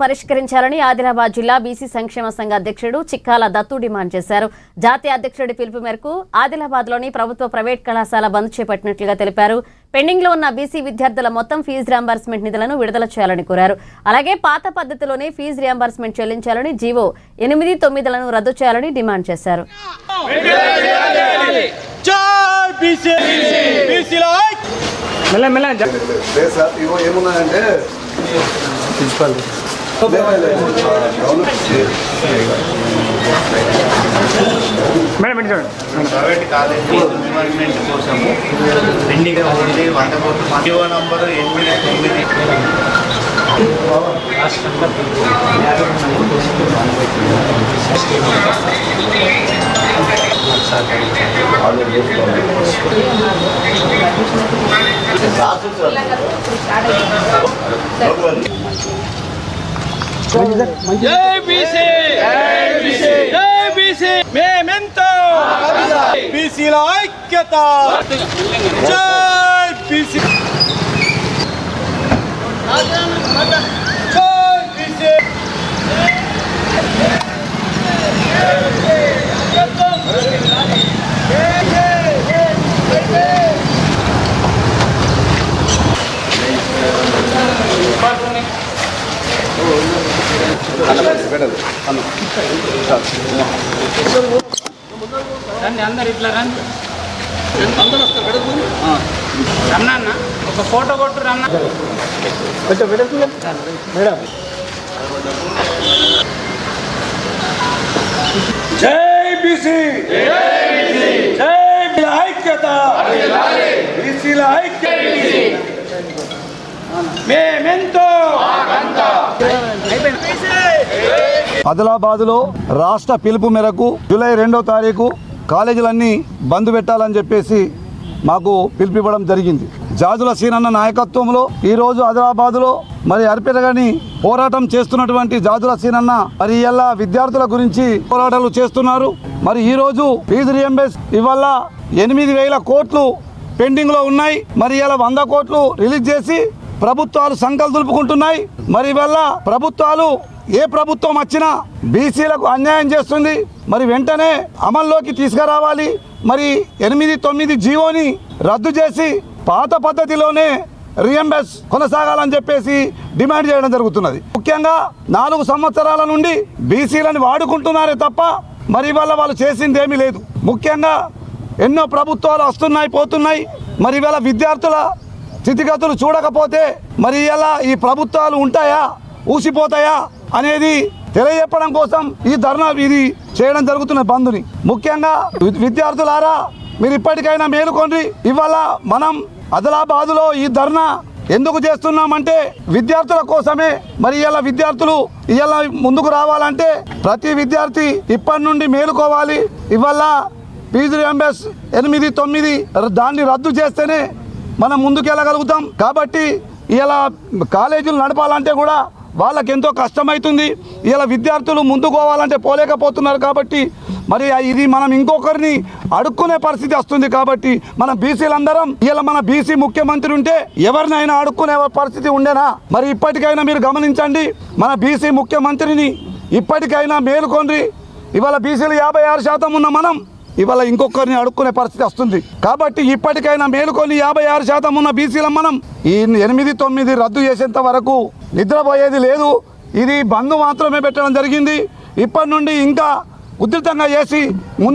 పరిష్కరించాలని ఆదిలాబాద్ జిల్లా బీసీ సంక్షేమ సంఘ అధ్యక్షుడు చిక్కాల దత్తు డిమాండ్ చేశారు. జాతీయ అధ్యక్షుడి పిలుపు మేరకు ఆదిలాబాద్లోని ప్రభుత్వ ప్రైవేట్ కళాశాల బంద్ చేపట్టినట్లుగా తెలిపారు. పెండింగ్ లో ఉన్న బీసీ విద్యార్థుల మొత్తం ఫీజు రియంబర్స్మెంట్ నిధులను విడుదల చేయాలని కోరారు. అలాగే పాత పద్ధతిలోనే ఫీజు రియంబర్స్మెంట్ చెల్లించాలని జీవో 8-9లను రద్దు చేయాలని డిమాండ్ చేశారు. ప్రైవేట్ కాలేజీ రియంబర్స్మెంట్ కోసం పెండింగ్ ఉంది 100 కోట్లు. జీవో నంబర్ 8-9 జై బీసీ జై బీసీ మేమెంతో బీసీల ఐక్యత జై బీసీ జై బీసీ అందరు ఇట్లా రండి రన్న ఒక ఫోటో కొట్టు రన్న మేడం. జై బీసీ జై ఐక్యత బీసీల ఐక్యత మేమెంతో. ఆదిలాబాద్లో రాష్ట్ర పిలుపు మేరకు జూలై 2వ తారీఖు కాలేజీలన్నీ బంద్ పెట్టాలని చెప్పేసి మాకు పిలుపివ్వడం జరిగింది. జాజుల సీనన్న నాయకత్వంలో ఈరోజు ఆదిలాబాద్లో మరి అర్పితగాని పోరాటం చేస్తున్నటువంటి జాజుల సీనన్న మరి ఇలా విద్యార్థుల గురించి పోరాటాలు చేస్తున్నారు. మరి ఈరోజు ఫీజు రియంబర్స్ ఇవాళ 8,000 కోట్లు పెండింగ్లో ఉన్నాయి. మరి ఇలా 100 కోట్లు రిలీజ్ చేసి ప్రభుత్వాలు సంకలు దులుపుకుంటున్నాయి. మరి వల్ల ప్రభుత్వాలు ఏ ప్రభుత్వం వచ్చినా బీసీలకు అన్యాయం చేస్తుంది. మరి వెంటనే అమల్లోకి తీసుకురావాలి. మరి 8-9 జీవోని రద్దు చేసి పాత పద్ధతిలోనే రియంబర్స్ కొనసాగాలని చెప్పేసి డిమాండ్ చేయడం జరుగుతున్నది. ముఖ్యంగా 4 సంవత్సరాల నుండి బీసీలను వాడుకుంటున్నారే తప్ప మరి వాళ్ళు చేసింది ఏమీ లేదు. ముఖ్యంగా ఎన్నో ప్రభుత్వాలు వస్తున్నాయి పోతున్నాయి. మరి ఇవాళ విద్యార్థుల స్థితిగతులు చూడకపోతే మరి ఇలా ఈ ప్రభుత్వాలు ఉంటాయా ఊసిపోతాయా అనేది తెలియజెప్పడం కోసం ఈ ధర్నా ఇది చేయడం జరుగుతున్న బంద్ని. ముఖ్యంగా విద్యార్థులారా మీరు ఇప్పటికైనా మేలుకోండి. ఇవాళ మనం ఆదిలాబాదులో ఈ ధర్నా ఎందుకు చేస్తున్నామంటే విద్యార్థుల కోసమే. మరి ఇలా విద్యార్థులు ఇలా ముందుకు రావాలంటే ప్రతి విద్యార్థి ఇప్పటి నుండి మేలుకోవాలి. ఇవాళ ఫీజు రియంబర్స్ 8-9 దాన్ని రద్దు చేస్తేనే మనం ముందుకెళ్ళగలుగుతాం. కాబట్టి ఇలా కాలేజీలు నడపాలంటే కూడా వాళ్ళకి ఎంతో కష్టమవుతుంది. ఇలా విద్యార్థులు ముందుకు పోవాలంటే పోలేకపోతున్నారు. కాబట్టి మరి ఇది మనం ఇంకొకరిని అడుక్కునే పరిస్థితి వస్తుంది. కాబట్టి మన బీసీలందరం ఇలా మన బీసీ ముఖ్యమంత్రి ఉంటే ఎవరినైనా అడుక్కునే పరిస్థితి ఉండేనా? మరి ఇప్పటికైనా మీరు గమనించండి. మన బీసీ ముఖ్యమంత్రిని ఇప్పటికైనా మేలుకోండి. ఇవాళ బీసీలు 56% ఉన్న మనం ఇవాళ ఇంకొకరిని అడుక్కునే పరిస్థితి వస్తుంది. కాబట్టి ఇప్పటికైనా మేలుకొని 56% ఉన్న బీసీల మనం ఈ 8-9 రద్దు చేసేంత వరకు నిద్రపోయేది లేదు. ఇది బంద్ మాత్రమే పెట్టడం జరిగింది. ఇప్పటి నుండి ఇంకా ఉధృతంగా చేసి ముందు